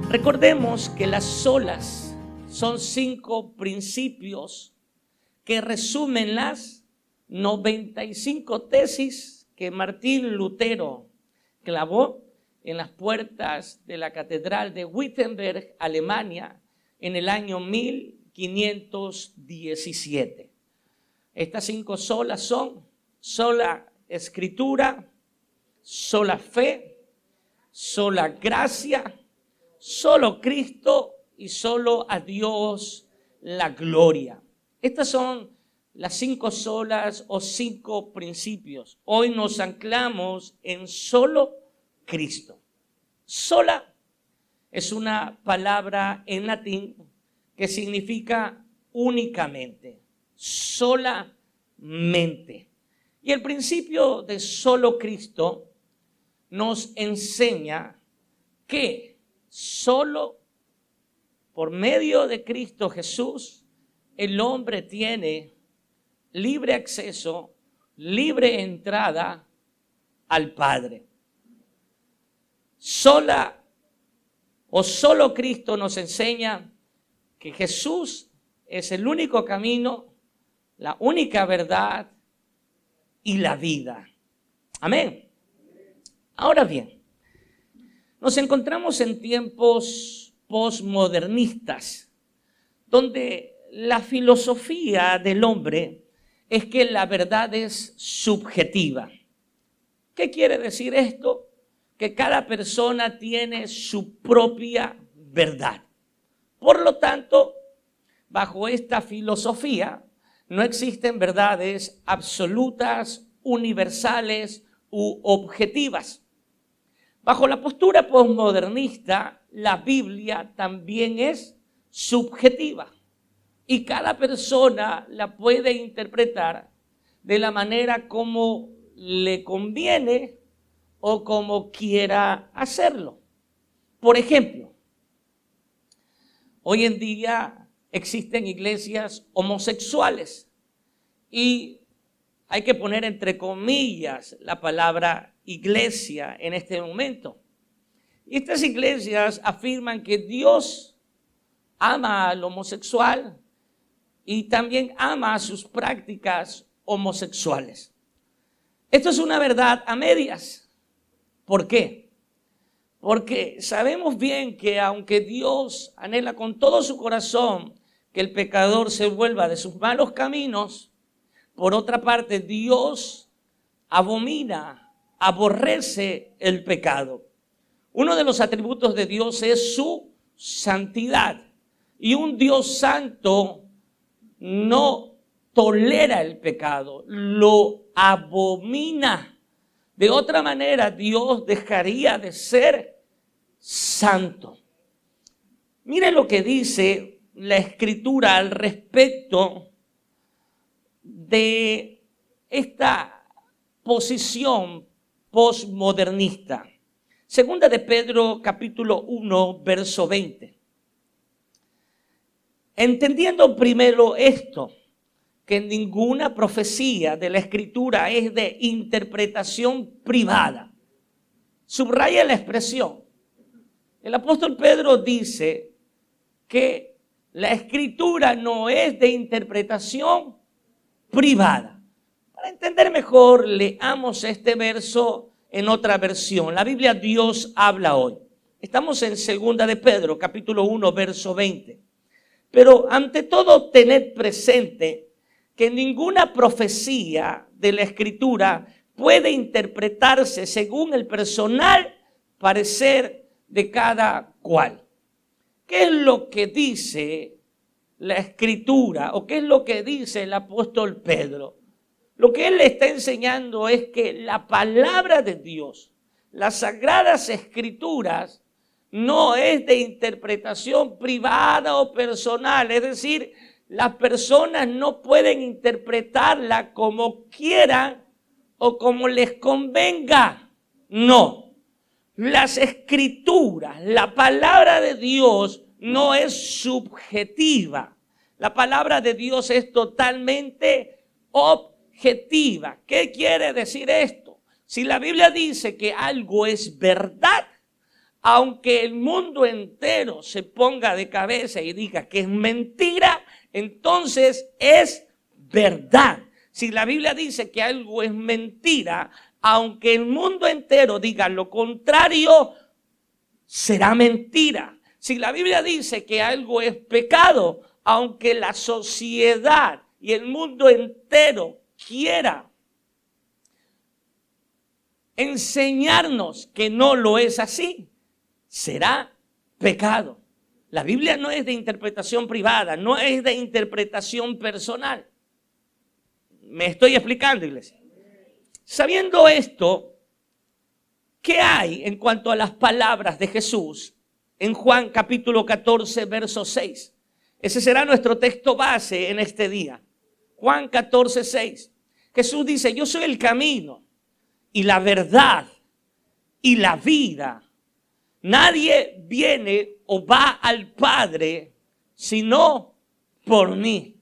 Recordemos que las solas son 5 principios que resumen las 95 tesis que Martín Lutero clavó en las puertas de la Catedral de Wittenberg, Alemania, en el año 1517. Estas 5 solas son sola escritura, sola fe, sola gracia, solo Cristo y solo a Dios la gloria. Estas son las 5 solas o 5 principios. Hoy nos anclamos en solo Cristo. Sola es una palabra en latín que significa únicamente, solamente. Y el principio de solo Cristo nos enseña que solo por medio de Cristo Jesús el hombre tiene libre acceso, libre entrada al Padre. Sola o solo Cristo nos enseña que Jesús es el único camino, la única verdad y la vida. Amén. Ahora bien, nos encontramos en tiempos posmodernistas, donde la filosofía del hombre es que la verdad es subjetiva. ¿Qué quiere decir esto? Que cada persona tiene su propia verdad. Por lo tanto, bajo esta filosofía no existen verdades absolutas, universales u objetivas. Bajo la postura posmodernista, la Biblia también es subjetiva y cada persona la puede interpretar de la manera como le conviene o como quiera hacerlo. Por ejemplo, hoy en día existen iglesias homosexuales y hay que poner entre comillas la palabra iglesia en este momento. Y estas iglesias afirman que Dios ama al homosexual y también ama sus prácticas homosexuales. Esto es una verdad a medias. ¿Por qué? Porque sabemos bien que aunque Dios anhela con todo su corazón que el pecador se vuelva de sus malos caminos, por otra parte Dios aborrece el pecado. Uno de los atributos de Dios es su santidad. Y un Dios santo no tolera el pecado, lo abomina. De otra manera, Dios dejaría de ser santo. Mire lo que dice la Escritura al respecto de esta posición posmodernista. Segunda de Pedro, capítulo 1, verso 20. Entendiendo primero esto, que ninguna profecía de la Escritura es de interpretación privada. Subraya la expresión. El apóstol Pedro dice que la Escritura no es de interpretación privada. Para entender mejor, leamos este verso en otra versión. La Biblia Dios habla hoy. Estamos en Segunda de Pedro, capítulo 1, verso 20. Pero ante todo, tened presente que ninguna profecía de la Escritura puede interpretarse según el personal parecer de cada cual. ¿Qué es lo que dice la Escritura o qué es lo que dice el apóstol Pedro? Lo que él le está enseñando es que la palabra de Dios, las sagradas Escrituras, no es de interpretación privada o personal, es decir, las personas no pueden interpretarla como quieran o como les convenga. No. Las Escrituras, la palabra de Dios no es subjetiva. La palabra de Dios es totalmente objetiva. subjetiva. ¿Qué quiere decir esto? Si la Biblia dice que algo es verdad, aunque el mundo entero se ponga de cabeza y diga que es mentira, entonces es verdad. Si la Biblia dice que algo es mentira, aunque el mundo entero diga lo contrario, será mentira. Si la Biblia dice que algo es pecado, aunque la sociedad y el mundo entero quiera enseñarnos que no lo es así, será pecado. La Biblia no es de interpretación privada, no es de interpretación personal. ¿Me estoy explicando, iglesia? Sabiendo esto, ¿qué hay en cuanto a las palabras de Jesús en Juan capítulo 14, verso 6? Ese será nuestro texto base en este día. Juan 14, 6. Jesús dice, yo soy el camino y la verdad y la vida. Nadie viene o va al Padre sino por mí.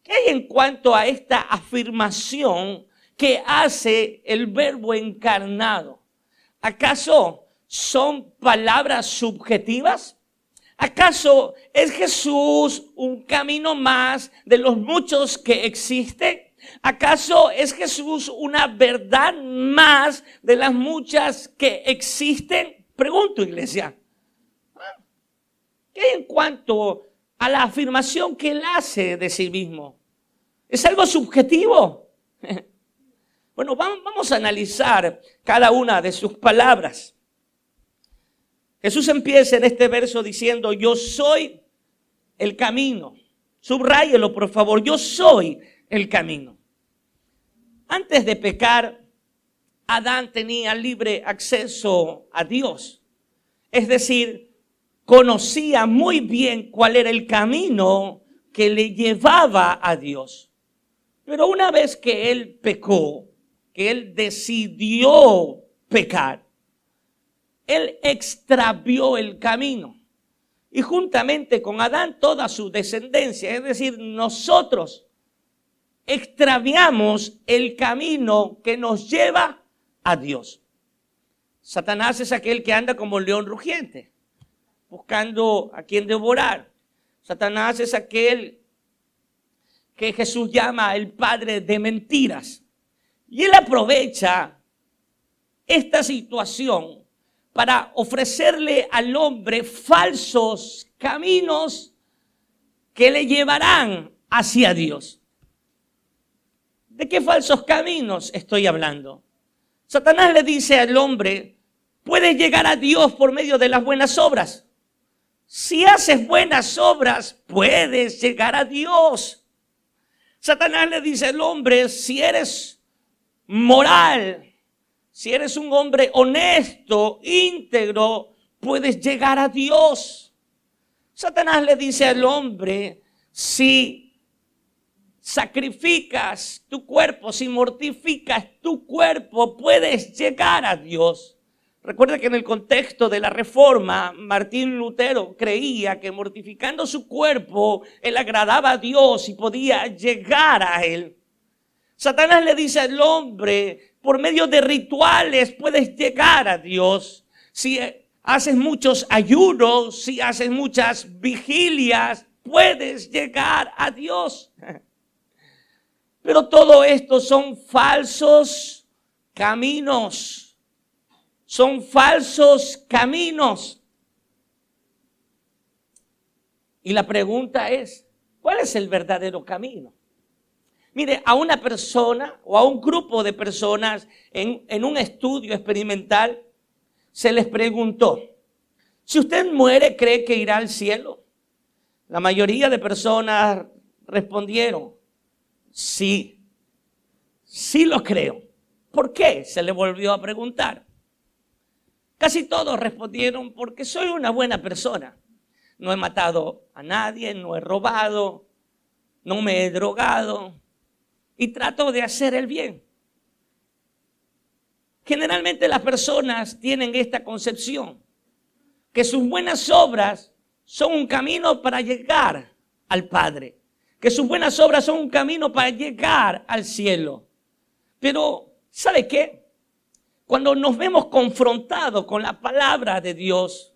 ¿Qué hay en cuanto a esta afirmación que hace el Verbo encarnado? ¿Acaso son palabras subjetivas? ¿Acaso es Jesús un camino más de los muchos que existen? ¿Acaso es Jesús una verdad más de las muchas que existen? Pregunto, iglesia. ¿Qué hay en cuanto a la afirmación que él hace de sí mismo? ¿Es algo subjetivo? Bueno, vamos a analizar cada una de sus palabras. Jesús empieza en este verso diciendo, yo soy el camino. Subráyelo, por favor, yo soy el camino. Antes de pecar, Adán tenía libre acceso a Dios. Es decir, conocía muy bien cuál era el camino que le llevaba a Dios. Pero una vez que él pecó, que él decidió pecar, él extravió el camino. Y juntamente con Adán toda su descendencia, es decir, nosotros extraviamos el camino que nos lleva a Dios. Satanás es aquel que anda como león rugiente, buscando a quien devorar. Satanás es aquel que Jesús llama el padre de mentiras. Y él aprovecha esta situación para ofrecerle al hombre falsos caminos que le llevarán hacia Dios. ¿De qué falsos caminos estoy hablando? Satanás le dice al hombre, puedes llegar a Dios por medio de las buenas obras. Si haces buenas obras, puedes llegar a Dios. Satanás le dice al hombre, si eres moral, si eres un hombre honesto, íntegro, puedes llegar a Dios. Satanás le dice al hombre, si sacrificas tu cuerpo, si mortificas tu cuerpo, puedes llegar a Dios. Recuerda que en el contexto de la Reforma, Martín Lutero creía que mortificando su cuerpo, él agradaba a Dios y podía llegar a él. Satanás le dice al hombre, por medio de rituales puedes llegar a Dios. Si haces muchos ayunos, si haces muchas vigilias, puedes llegar a Dios. Pero todo esto son falsos caminos. Son falsos caminos. Y la pregunta es, ¿cuál es el verdadero camino? Mire, a una persona o a un grupo de personas en un estudio experimental se les preguntó, si usted muere, ¿cree que irá al cielo? La mayoría de personas respondieron, sí lo creo. ¿Por qué? Se le volvió a preguntar. Casi todos respondieron, porque soy una buena persona. No he matado a nadie, no he robado, no me he drogado y trato de hacer el bien. Generalmente las personas tienen esta concepción, que sus buenas obras son un camino para llegar al Padre, que sus buenas obras son un camino para llegar al cielo. Pero, ¿sabe qué? Cuando nos vemos confrontados con la palabra de Dios,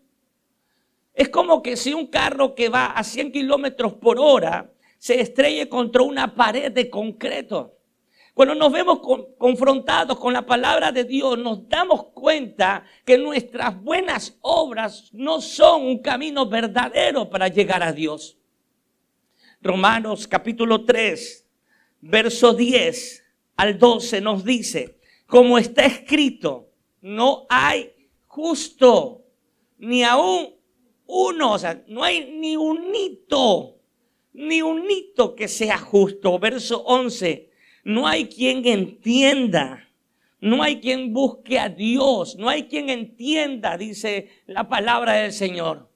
es como que si un carro que va a 100 kilómetros por hora se estrelle contra una pared de concreto. Cuando nos vemos confrontados con la palabra de Dios, nos damos cuenta que nuestras buenas obras no son un camino verdadero para llegar a Dios. Romanos capítulo 3, verso 10 al 12 nos dice, como está escrito, no hay justo, ni aún uno, o sea, no hay ni un hito que sea justo. Verso 11, no hay quien entienda, no hay quien busque a Dios, no hay quien entienda, dice la palabra del Señor.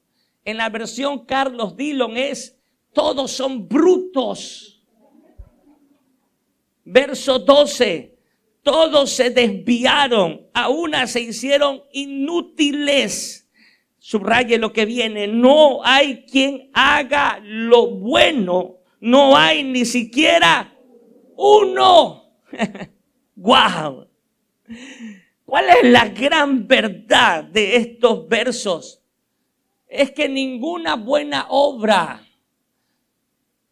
En la versión Carlos Dillon es, todos son brutos. Verso 12, todos se desviaron, a una se hicieron inútiles. Subraye lo que viene, no hay quien haga lo bueno, no hay ni siquiera uno. ¡Wow! ¿Cuál es la gran verdad de estos versos? Es que ninguna buena obra,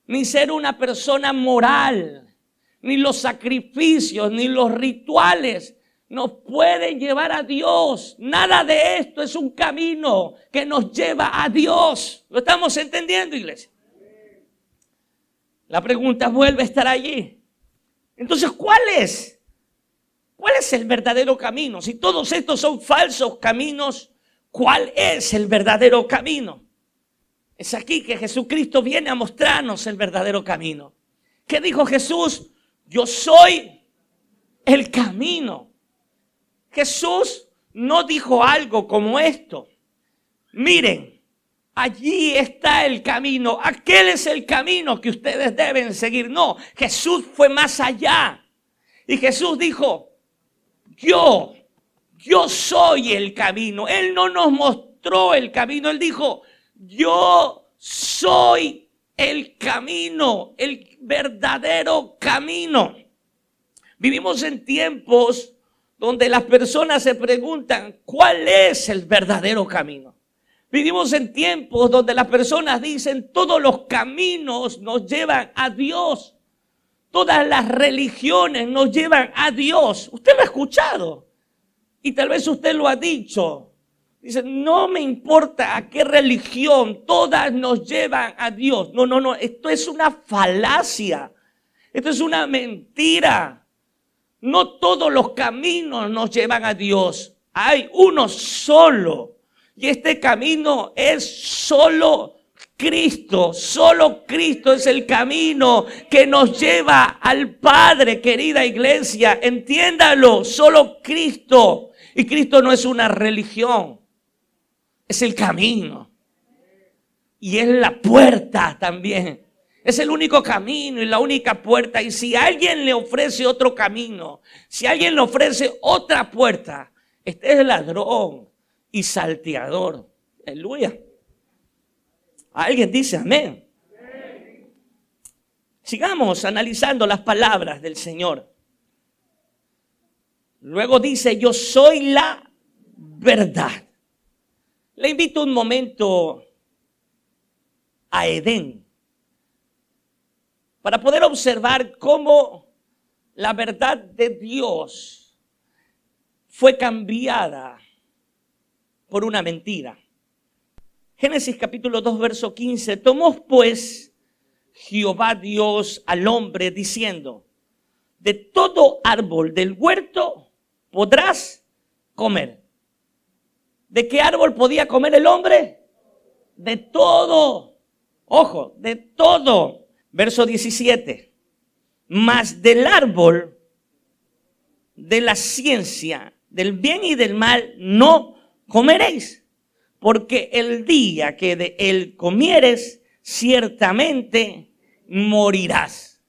ni ser una persona moral, ni los sacrificios, ni los rituales nos pueden llevar a Dios. Nada de esto es un camino que nos lleva a Dios. ¿Lo estamos entendiendo, iglesia? La pregunta vuelve a estar allí. Entonces, ¿cuál es el verdadero camino? Si todos estos son falsos caminos, ¿cuál es el verdadero camino? Es aquí que Jesucristo viene a mostrarnos el verdadero camino. ¿Qué dijo Jesús? Yo soy el camino. Jesús no dijo algo como esto. Miren, allí está el camino. Aquel es el camino que ustedes deben seguir. No, Jesús fue más allá. Y Jesús dijo, yo soy el camino. Él no nos mostró el camino. Él dijo, yo soy el camino, el verdadero camino. Vivimos en tiempos donde las personas se preguntan, ¿cuál es el verdadero camino? Vivimos en tiempos donde las personas dicen, todos los caminos nos llevan a Dios. Todas las religiones nos llevan a Dios. Usted lo ha escuchado y tal vez usted lo ha dicho. Dice, no me importa a qué religión, todas nos llevan a Dios. No, esto es una falacia. Esto es una mentira. No todos los caminos nos llevan a Dios. Hay uno solo. Y este camino es solo Cristo. Solo Cristo es el camino que nos lleva al Padre, querida iglesia. Entiéndalo, solo Cristo. Y Cristo no es una religión. Es el camino. Y es la puerta también. Es el único camino y la única puerta. Y si alguien le ofrece otro camino, si alguien le ofrece otra puerta, este es ladrón y salteador. Aleluya. Alguien dice amén. Sigamos analizando las palabras del Señor. Luego dice, yo soy la verdad. Le invito un momento a Edén para poder observar cómo la verdad de Dios fue cambiada por una mentira. Génesis capítulo 2, verso 15. Tomó pues Jehová Dios al hombre diciendo, de todo árbol del huerto podrás comer. ¿De qué árbol podía comer el hombre? De todo. Ojo, de todo. Verso 17. Mas del árbol de la ciencia, del bien y del mal, no comeréis. Porque el día que de él comieres, ciertamente morirás.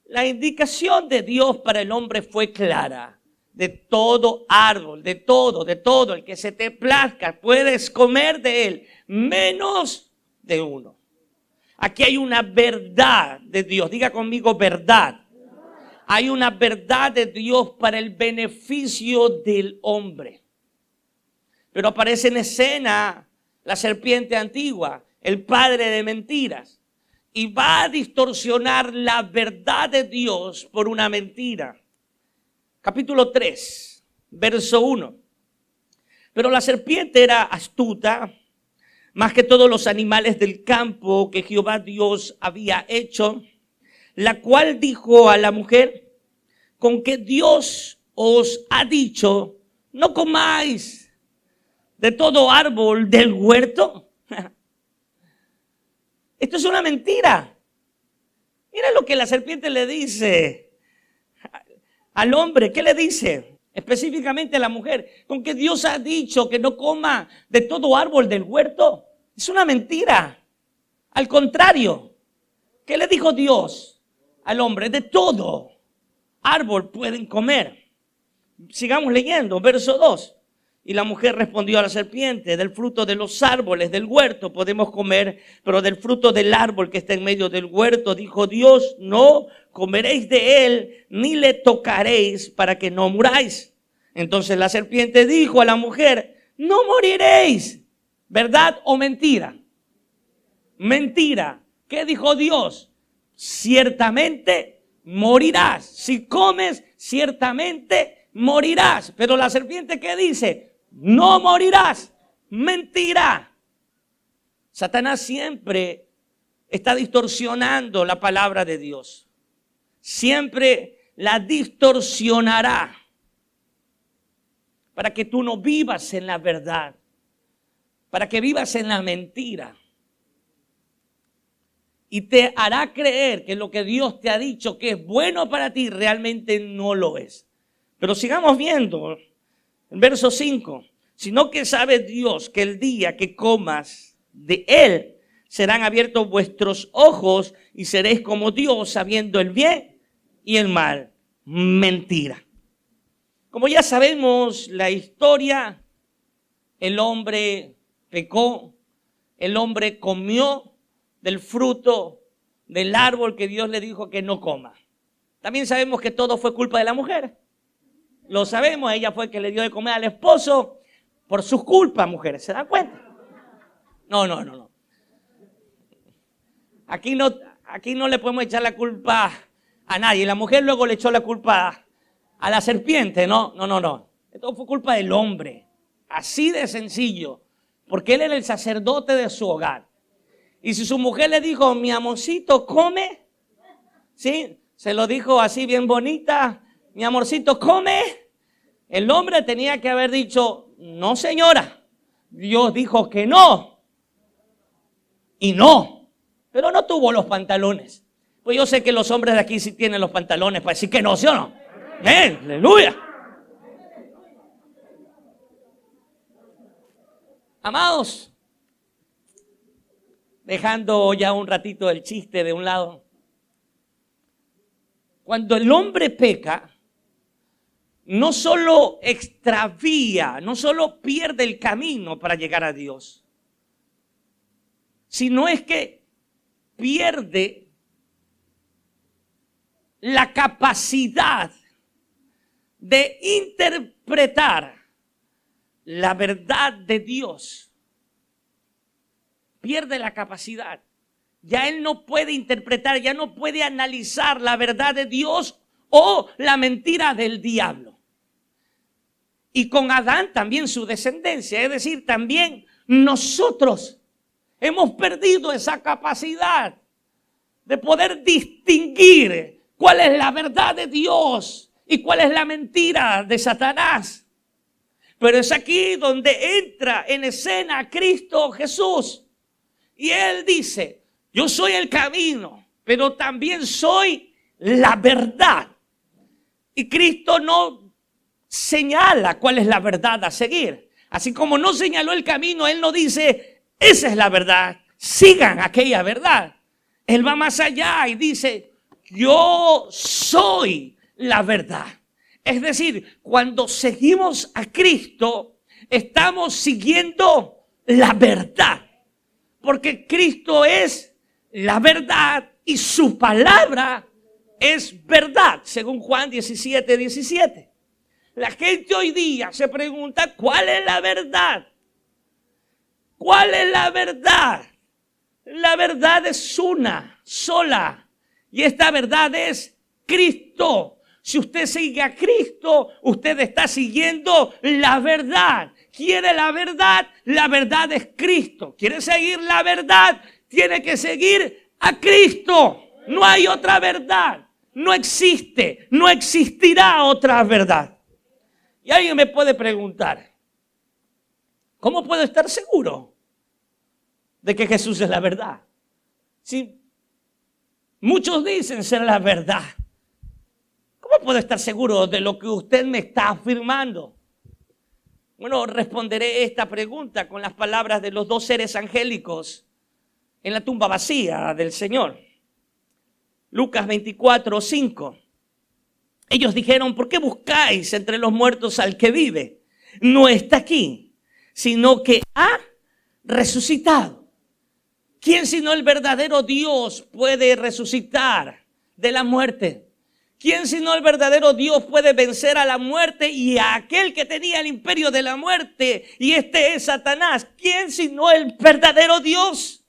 La indicación de Dios para el hombre fue clara. De todo árbol, de todo, el que se te plazca, puedes comer de él, menos de uno. Aquí hay una verdad de Dios. Diga conmigo verdad. Hay una verdad de Dios para el beneficio del hombre. Pero aparece en escena la serpiente antigua, el padre de mentiras. Y va a distorsionar la verdad de Dios por una mentira. Capítulo 3, verso 1. Pero la serpiente era astuta, más que todos los animales del campo que Jehová Dios había hecho, la cual dijo a la mujer: con que Dios os ha dicho, no comáis de todo árbol del huerto. Esto es una mentira. Mira lo que la serpiente le dice al hombre. ¿Qué le dice? Específicamente a la mujer. Con que Dios ha dicho que no coma de todo árbol del huerto. Es una mentira. Al contrario, ¿qué le dijo Dios al hombre? De todo árbol pueden comer. Sigamos leyendo, verso 2. Y la mujer respondió a la serpiente: del fruto de los árboles del huerto podemos comer, pero del fruto del árbol que está en medio del huerto, dijo Dios, no comeréis de él, ni le tocaréis, para que no muráis. Entonces la serpiente dijo a la mujer: no moriréis. ¿Verdad o mentira? Mentira. ¿Qué dijo Dios? Ciertamente morirás. Si comes, ciertamente morirás. Pero la serpiente, ¿qué dice? No morirás. Mentira. Satanás siempre está distorsionando la palabra de Dios. Siempre la distorsionará para que tú no vivas en la verdad, para que vivas en la mentira. Y te hará creer que lo que Dios te ha dicho que es bueno para ti realmente no lo es. Pero sigamos viendo el verso 5. Sino que sabe Dios que el día que comas de él serán abiertos vuestros ojos y seréis como Dios, sabiendo el bien y el mal. Mentira. Como ya sabemos la historia, el hombre pecó, el hombre comió del fruto del árbol que Dios le dijo que no coma. También sabemos que todo fue culpa de la mujer. Lo sabemos, ella fue que le dio de comer al esposo por sus culpas, mujeres. ¿Se dan cuenta? No. Aquí no le podemos echar la culpa a nadie. La mujer luego le echó la culpa a la serpiente. No. Esto fue culpa del hombre. Así de sencillo. Porque él era el sacerdote de su hogar. Y si su mujer le dijo, mi amorcito, come, ¿sí? Se lo dijo así bien bonita, mi amorcito, come. El hombre tenía que haber dicho, no señora, Dios dijo que no. Y no, pero no tuvo los pantalones. Pues yo sé que los hombres de aquí sí tienen los pantalones para decir que no, ¿sí o no? Aleluya. Amados, dejando ya un ratito el chiste de un lado. Cuando el hombre peca, no solo extravía, no solo pierde el camino para llegar a Dios, sino es que pierde la capacidad de interpretar la verdad de Dios. Pierde la capacidad. Ya él no puede interpretar, ya no puede analizar la verdad de Dios o la mentira del diablo. Y con Adán también su descendencia, es decir, también nosotros hemos perdido esa capacidad de poder distinguir cuál es la verdad de Dios y cuál es la mentira de Satanás. Pero es aquí donde entra en escena Cristo Jesús. Y Él dice, yo soy el camino, pero también soy la verdad. Y Cristo no señala cuál es la verdad a seguir. Así como no señaló el camino, Él no dice, esa es la verdad, sigan aquella verdad. Él va más allá y dice, yo soy la verdad. Es decir, cuando seguimos a Cristo, estamos siguiendo la verdad. Porque Cristo es la verdad y su palabra es verdad, según Juan 17:17. La gente hoy día se pregunta, ¿cuál es la verdad? ¿Cuál es la verdad? La verdad es una, sola. Y esta verdad es Cristo. Si usted sigue a Cristo, usted está siguiendo la verdad. ¿Quiere la verdad? La verdad es Cristo. ¿Quiere seguir la verdad? Tiene que seguir a Cristo. No hay otra verdad. No existe. No existirá otra verdad. Y alguien me puede preguntar, ¿cómo puedo estar seguro de que Jesús es la verdad? Si muchos dicen ser la verdad, ¿cómo puedo estar seguro de lo que usted me está afirmando? Bueno, responderé esta pregunta con las palabras de los dos seres angélicos en la tumba vacía del Señor. Lucas 24:5. Ellos dijeron, ¿por qué buscáis entre los muertos al que vive? No está aquí, sino que ha resucitado. ¿Quién sino el verdadero Dios puede resucitar de la muerte? ¿Quién sino el verdadero Dios puede vencer a la muerte y a aquel que tenía el imperio de la muerte? Y este es Satanás. ¿Quién sino el verdadero Dios?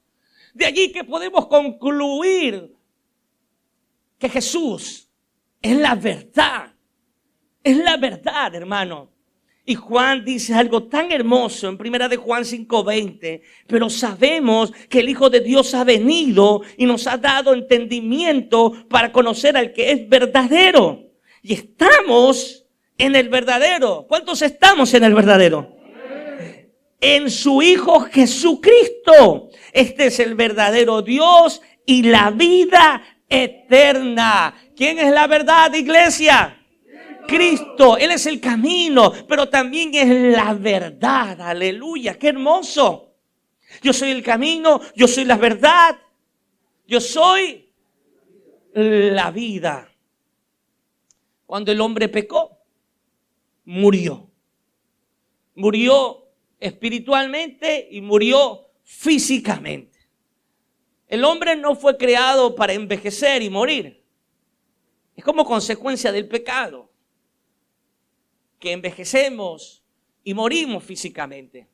De allí que podemos concluir que Jesús es la verdad. Es la verdad, hermano. Y Juan dice algo tan hermoso en 1 de Juan 5:20. Pero sabemos que el Hijo de Dios ha venido y nos ha dado entendimiento para conocer al que es verdadero. Y estamos en el verdadero. ¿Cuántos estamos en el verdadero? En su Hijo Jesucristo. Este es el verdadero Dios y la vida eterna. ¿Quién es la verdad, iglesia? Cristo. Él es el camino, pero también es la verdad. Aleluya, qué hermoso. Yo soy el camino, yo soy la verdad, yo soy la vida. Cuando el hombre pecó, murió. Murió espiritualmente y murió físicamente. El hombre no fue creado para envejecer y morir. Es como consecuencia del pecado que envejecemos y morimos físicamente.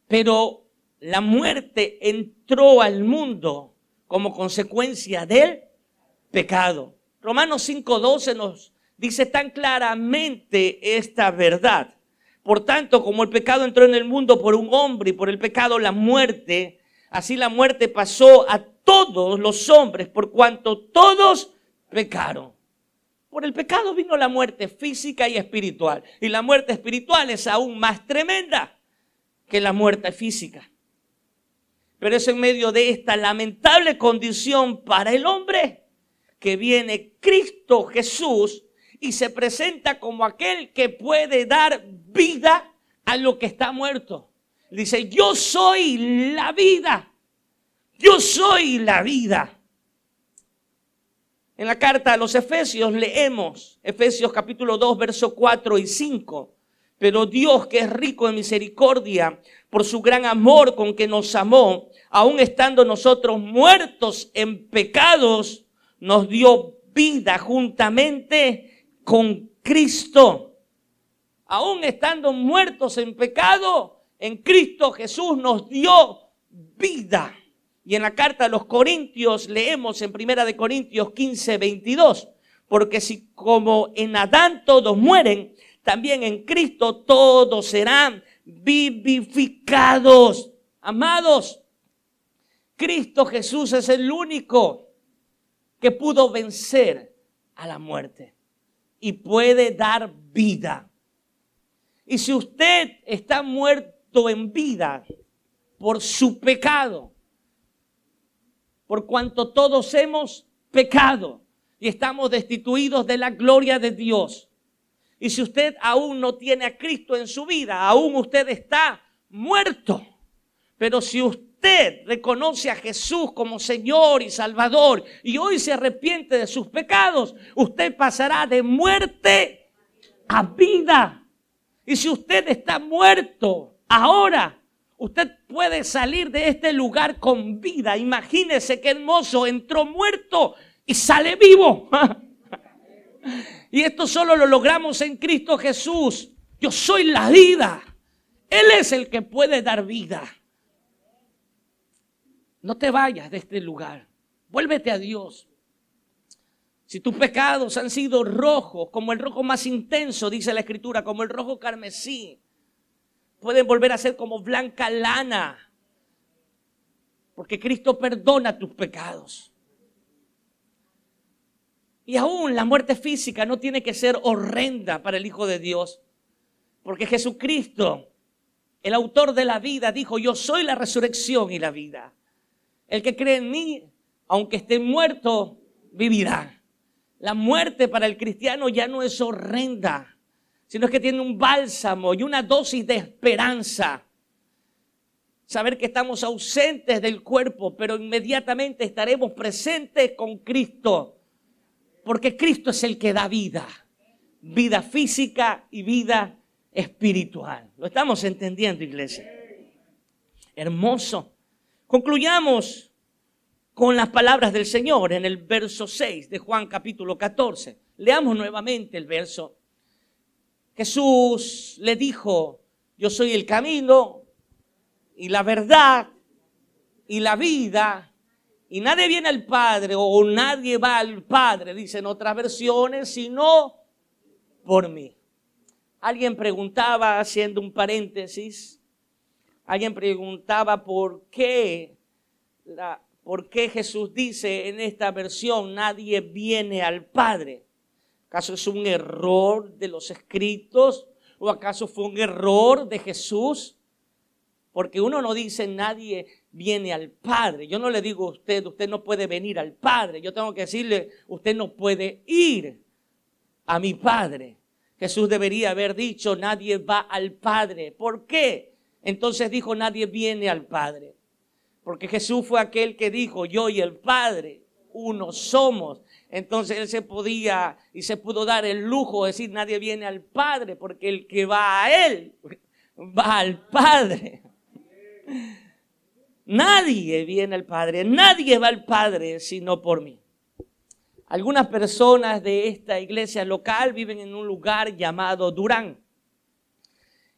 Pero la muerte entró al mundo como consecuencia del pecado. Romanos 5:12 nos dice tan claramente esta verdad. Por tanto, como el pecado entró en el mundo por un hombre y por el pecado la muerte, así la muerte pasó a todos los hombres por cuanto todos pecaron. Por el pecado vino la muerte física y espiritual. Y la muerte espiritual es aún más tremenda que la muerte física. Pero es en medio de esta lamentable condición para el hombre que viene Cristo Jesús y se presenta como aquel que puede dar vida a lo que está muerto. Dice, yo soy la vida. Yo soy la vida. En la carta a los Efesios leemos, Efesios capítulo 2, versos 4 y 5. Pero Dios, que es rico en misericordia, por su gran amor con que nos amó, aun estando nosotros muertos en pecados, nos dio vida juntamente con Cristo. Aun estando muertos en pecado, en Cristo Jesús nos dio vida. Y en la carta a los Corintios leemos en 1 de Corintios 15:22. Porque si como en Adán todos mueren, también en Cristo todos serán vivificados. Amados, Cristo Jesús es el único que pudo vencer a la muerte y puede dar vida. Y si usted está muerto en vida por su pecado, por cuanto todos hemos pecado y estamos destituidos de la gloria de Dios. Y si usted aún no tiene a Cristo en su vida, aún usted está muerto. Pero si usted reconoce a Jesús como Señor y Salvador y hoy se arrepiente de sus pecados, usted pasará de muerte a vida. Y si usted está muerto ahora, Usted puede salir de este lugar con vida. Imagínese qué hermoso, entró muerto y sale vivo. Y esto solo lo logramos en Cristo Jesús. Yo soy la vida. Él es el que puede dar vida. No te vayas de este lugar. Vuélvete a Dios. Si tus pecados han sido rojos, como el rojo más intenso, dice la Escritura, como el rojo carmesí, pueden volver a ser como blanca lana. Porque Cristo perdona tus pecados. Y aún la muerte física no tiene que ser horrenda para el Hijo de Dios. Porque Jesucristo, el autor de la vida, dijo: yo soy la resurrección y la vida. El que cree en mí, aunque esté muerto, vivirá. La muerte para el cristiano ya no es horrenda, sino que tiene un bálsamo y una dosis de esperanza. Saber que estamos ausentes del cuerpo, pero inmediatamente estaremos presentes con Cristo. Porque Cristo es el que da vida. Vida física y vida espiritual. ¿Lo estamos entendiendo, iglesia? Hermoso. Concluyamos con las palabras del Señor en el verso 6 de Juan capítulo 14. Leamos nuevamente el verso. Jesús le dijo: yo soy el camino y la verdad y la vida. Y nadie viene al Padre, o nadie va al Padre, dicen otras versiones, sino por mí. Alguien preguntaba, haciendo un paréntesis, alguien preguntaba por qué Jesús dice en esta versión: nadie viene al Padre. ¿Acaso es un error de los escritos? ¿O acaso fue un error de Jesús? Porque uno no dice nadie viene al Padre. Yo no le digo a usted no puede venir al Padre. Yo tengo que decirle: usted no puede ir a mi Padre. Jesús debería haber dicho: nadie va al Padre. ¿Por qué? Entonces dijo: nadie viene al Padre. Porque Jesús fue aquel que dijo: yo y el Padre uno somos. Entonces él se podía y se pudo dar el lujo de decir: nadie viene al Padre, porque el que va a él va al Padre. Nadie viene al Padre, nadie va al Padre sino por mí. Algunas personas de esta iglesia local viven en un lugar llamado Durán.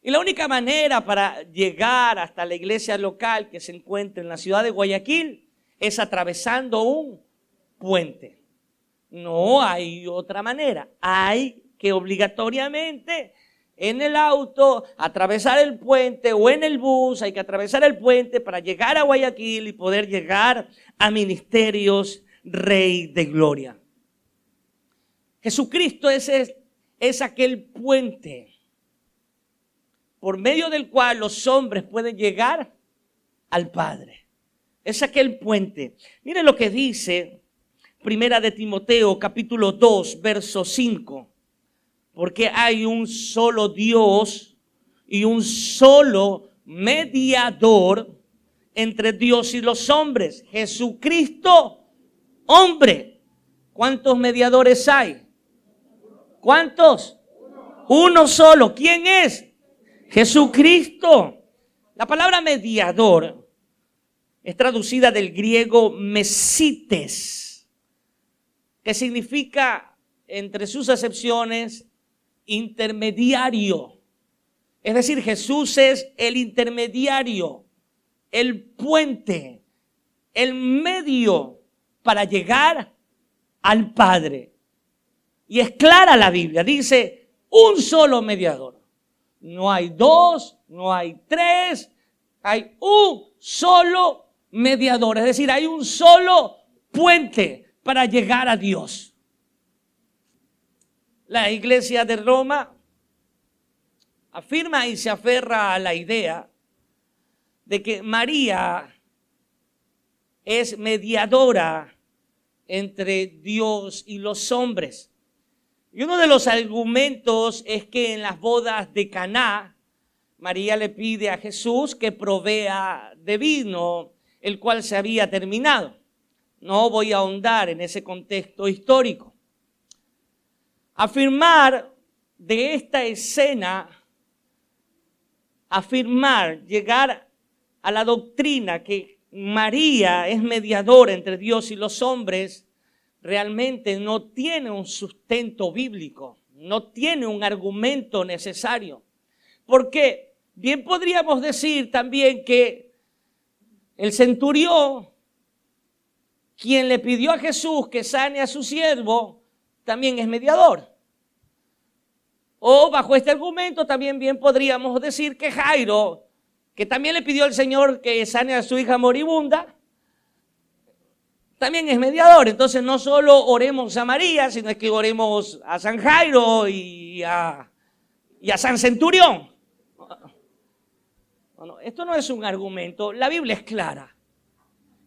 Y la única manera para llegar hasta la iglesia local que se encuentra en la ciudad de Guayaquil es atravesando un puente. No hay otra manera. Hay que obligatoriamente en el auto atravesar el puente, o en el bus hay que atravesar el puente para llegar a Guayaquil y poder llegar a Ministerios Rey de Gloria. Jesucristo es aquel puente por medio del cual los hombres pueden llegar al Padre. Es aquel puente. Mire lo que dice Primera de Timoteo capítulo 2 verso 5. Porque hay un solo Dios y un solo mediador entre Dios y los hombres, Jesucristo, hombre. ¿Cuántos mediadores hay? ¿Cuántos? Uno solo. ¿Quién es? Jesucristo. La palabra mediador es traducida del griego mesites, que significa, entre sus acepciones, intermediario. Es decir, Jesús es el intermediario, el puente, el medio para llegar al Padre. Y es clara la Biblia, dice: un solo mediador. No hay dos, no hay tres, hay un solo mediador. Es decir, hay un solo puente para llegar a Dios. La iglesia de Roma afirma y se aferra a la idea de que María es mediadora entre Dios y los hombres. Y uno de los argumentos es que en las bodas de Caná, María le pide a Jesús que provea de vino, el cual se había terminado. No voy a ahondar en ese contexto histórico. Afirmar de esta escena, llegar a la doctrina que María es mediadora entre Dios y los hombres, realmente no tiene un sustento bíblico, no tiene un argumento necesario. Porque bien podríamos decir también que el centurión, quien le pidió a Jesús que sane a su siervo, también es mediador. O bajo este argumento también bien podríamos decir que Jairo, que también le pidió al Señor que sane a su hija moribunda, también es mediador. Entonces no solo oremos a María, sino que oremos a San Jairo y a San Centurión. No, esto no es un argumento, la Biblia es clara.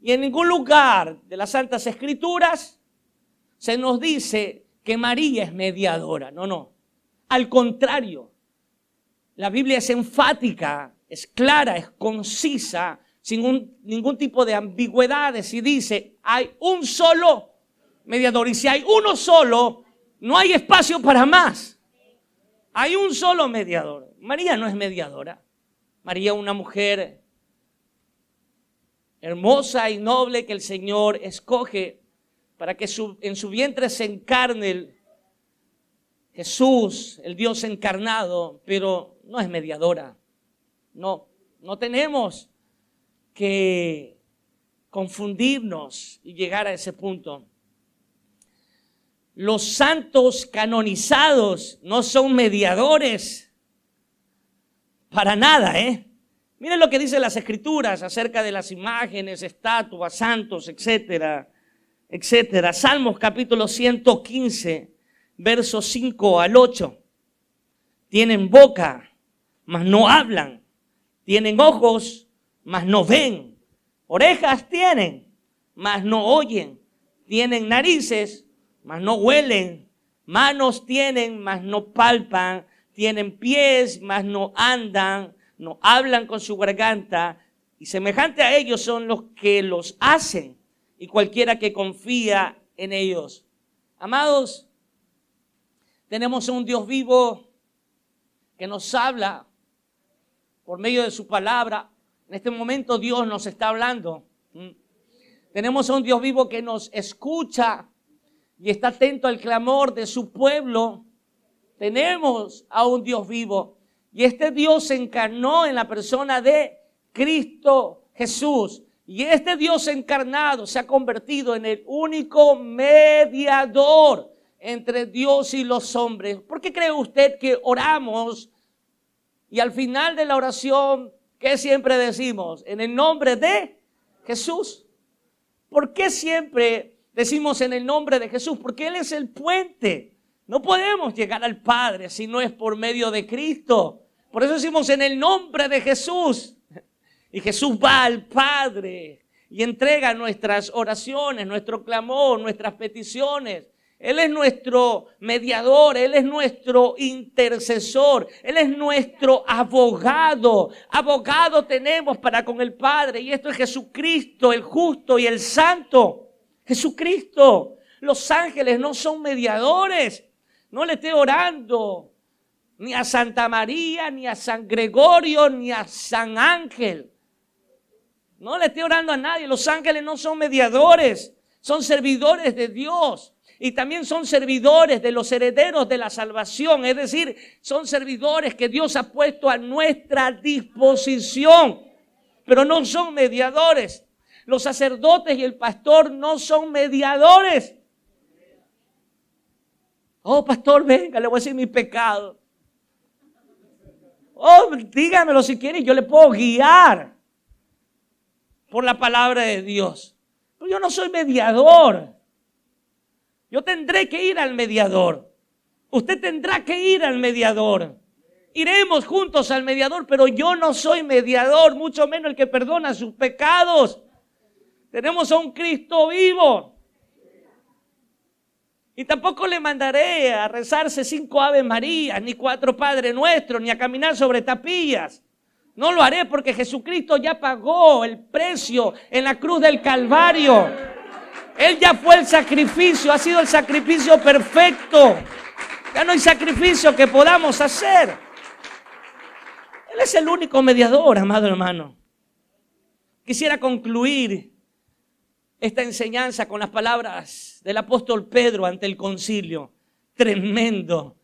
Y en ningún lugar de las Santas Escrituras se nos dice que María es mediadora. No. Al contrario, la Biblia es enfática, es clara, es concisa, sin ningún tipo de ambigüedades, y dice, hay un solo mediador. Y si hay uno solo, no hay espacio para más. Hay un solo mediador. María no es mediadora. María es una mujer hermosa y noble que el Señor escoge para que en su vientre se encarne Jesús, el Dios encarnado, pero no es mediadora. No tenemos que confundirnos y llegar a ese punto. Los santos canonizados no son mediadores para nada, Miren lo que dicen las Escrituras acerca de las imágenes, estatuas, santos, etcétera, etcétera. Salmos capítulo 115, versos 5 al 8. Tienen boca, mas no hablan. Tienen ojos, mas no ven. Orejas tienen, mas no oyen. Tienen narices, mas no huelen. Manos tienen, mas no palpan. Tienen pies, mas no andan. No hablan con su garganta. Y semejante a ellos son los que los hacen. Y cualquiera que confía en ellos. Amados, tenemos un Dios vivo que nos habla por medio de su palabra. En este momento Dios nos está hablando. Tenemos a un Dios vivo que nos escucha y está atento al clamor de su pueblo. Tenemos a un Dios vivo y este Dios se encarnó en la persona de Cristo Jesús. Y este Dios encarnado se ha convertido en el único mediador entre Dios y los hombres. ¿Por qué cree usted que oramos y al final de la oración, qué siempre decimos? En el nombre de Jesús. ¿Por qué siempre decimos en el nombre de Jesús? Porque Él es el puente. No podemos llegar al Padre si no es por medio de Cristo. Por eso decimos en el nombre de Jesús. Y Jesús va al Padre y entrega nuestras oraciones, nuestro clamor, nuestras peticiones. Él es nuestro mediador, Él es nuestro intercesor, Él es nuestro abogado. Abogado tenemos para con el Padre y esto es Jesucristo, el justo y el santo. Jesucristo. Los ángeles no son mediadores. No le esté orando ni a Santa María, ni a San Gregorio, ni a San Ángel. No le esté orando a nadie. Los ángeles no son mediadores, son servidores de Dios. Y también son servidores de los herederos de la salvación. Es decir, son servidores que Dios ha puesto a nuestra disposición. Pero no son mediadores. Los sacerdotes y el pastor no son mediadores. Oh, pastor, venga, le voy a decir mi pecado. Oh, dígamelo si quiere, yo le puedo guiar por la palabra de Dios. Pero yo no soy mediador. Yo tendré que ir al mediador. Usted tendrá que ir al mediador. Iremos juntos al mediador, pero yo no soy mediador, mucho menos el que perdona sus pecados. Tenemos a un Cristo vivo. Y tampoco le mandaré a rezarse 5 Ave Marías, ni 4 Padre Nuestros, ni a caminar sobre tapillas. No lo haré porque Jesucristo ya pagó el precio en la cruz del Calvario. Él ya fue el sacrificio, ha sido el sacrificio perfecto. Ya no hay sacrificio que podamos hacer. Él es el único mediador, amado hermano. Quisiera concluir esta enseñanza con las palabras del apóstol Pedro ante el concilio. Tremendo.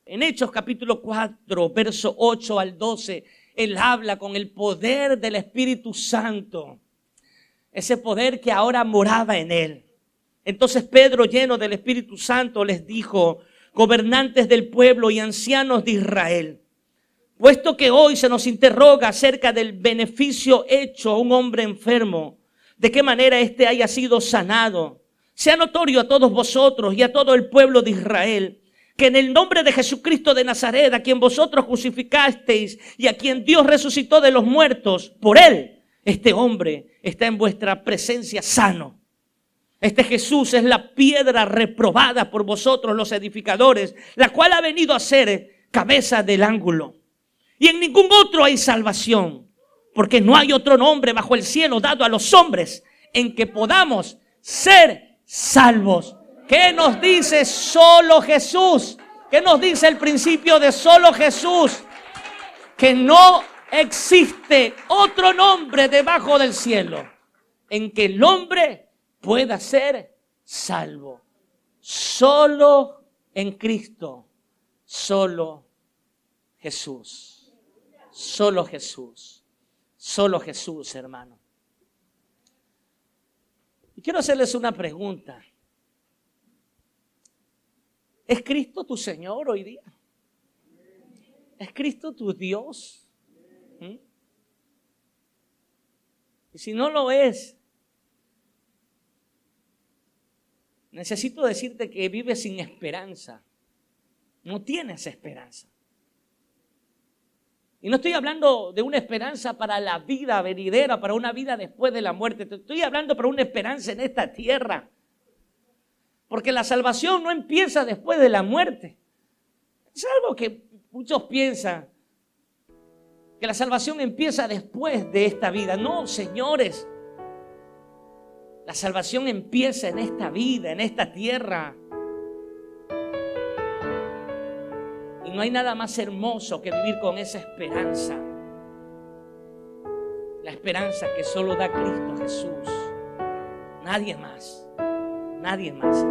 En Hechos capítulo 4, verso 8 al 12, él habla con el poder del Espíritu Santo. Ese poder que ahora moraba en él. Entonces Pedro, lleno del Espíritu Santo, les dijo: gobernantes del pueblo y ancianos de Israel, puesto que hoy se nos interroga acerca del beneficio hecho a un hombre enfermo, de qué manera éste haya sido sanado, sea notorio a todos vosotros y a todo el pueblo de Israel, que en el nombre de Jesucristo de Nazaret, a quien vosotros crucificasteis y a quien Dios resucitó de los muertos, por él, este hombre está en vuestra presencia sano. Este Jesús es la piedra reprobada por vosotros los edificadores, la cual ha venido a ser cabeza del ángulo. Y en ningún otro hay salvación, porque no hay otro nombre bajo el cielo dado a los hombres en que podamos ser salvos. ¿Qué nos dice solo Jesús? ¿Qué nos dice el principio de solo Jesús? Que no existe otro nombre debajo del cielo en que el hombre pueda ser salvo. Solo en Cristo, solo Jesús. Solo Jesús. Solo Jesús, hermano. Y quiero hacerles una pregunta. ¿Es Cristo tu Señor hoy día? ¿Es Cristo tu Dios? Y si no lo es, necesito decirte que vives sin esperanza. No tienes esperanza. Y no estoy hablando de una esperanza para la vida venidera, para una vida después de la muerte. Te estoy hablando para una esperanza en esta tierra. Porque la salvación no empieza después de la muerte. Es algo que muchos piensan, que la salvación empieza después de esta vida. No, señores. La salvación empieza en esta vida, en esta tierra. Y no hay nada más hermoso que vivir con esa esperanza. La esperanza que solo da Cristo Jesús. Nadie más. Nadie más.